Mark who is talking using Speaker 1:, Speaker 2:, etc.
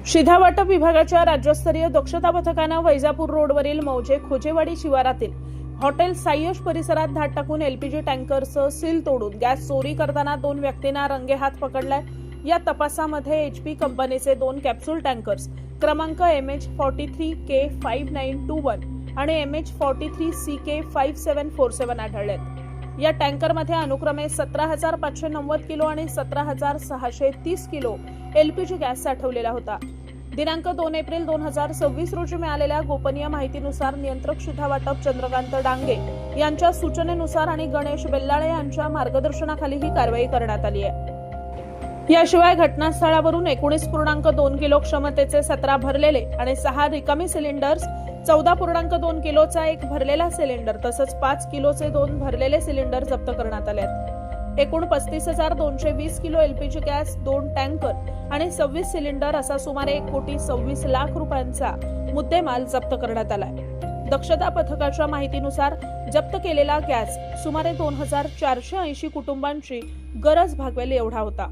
Speaker 1: शिधा वाटप विभागाच्या राज्यस्तरीय दक्षता पथकानं वैजापूर रोडवरील मौजे खोजेवाडी शिवारातील हॉटेल सायश परिसरात धाड टाकून एलपीजी टँकरचं सील तोडून गॅस चोरी करताना 2 व्यक्तींना रंगेहात पकडलाय। या तपासामध्ये एचपी कंपनीचे 2 कॅप्सूल टँकर्स क्रमांक MH43K5921 आणि MH43CK5747 आढळलेत। या टँकरमध्ये अनुक्रमे 17,590 किलो आणि 17,630 किलो एलपीजी गॅस साठवलेला होता। दिनांक 2 एप्रिल 2026 रोजी मिळालेल्या गोपनीय माहितीनुसार नियंत्रक शिधा वाटप चंद्रकांत डांगे यांच्या सूचनेनुसार आणि गणेश बेल्लाळे यांच्या मार्गदर्शनाखाली ही कारवाई करण्यात आली आहे। याशिवाय घटनास्थळावरून 19.2 किलो क्षमतेचे 17 भरलेले आणि 6 रिकामी सिलिंडर्स, 14.2 किलोचा 1 भरलेला सिलिंडर तसंच 5 किलोचे 2 भरलेले सिलिंडर जप्त करण्यात आले आहेत। एकूण 35,220 किलो एलपीजी गॅस, 2 टँकर आणि 26 सिलिंडर असा सुमारे 1,26,00,000 रुपयांचा मुद्देमाल जप्त करण्यात आलाय। दक्षता पथकाच्या माहितीनुसार जप्त केलेला गॅस सुमारे 2,480 कुटुंबांची गरज भागवेल एवढा होता।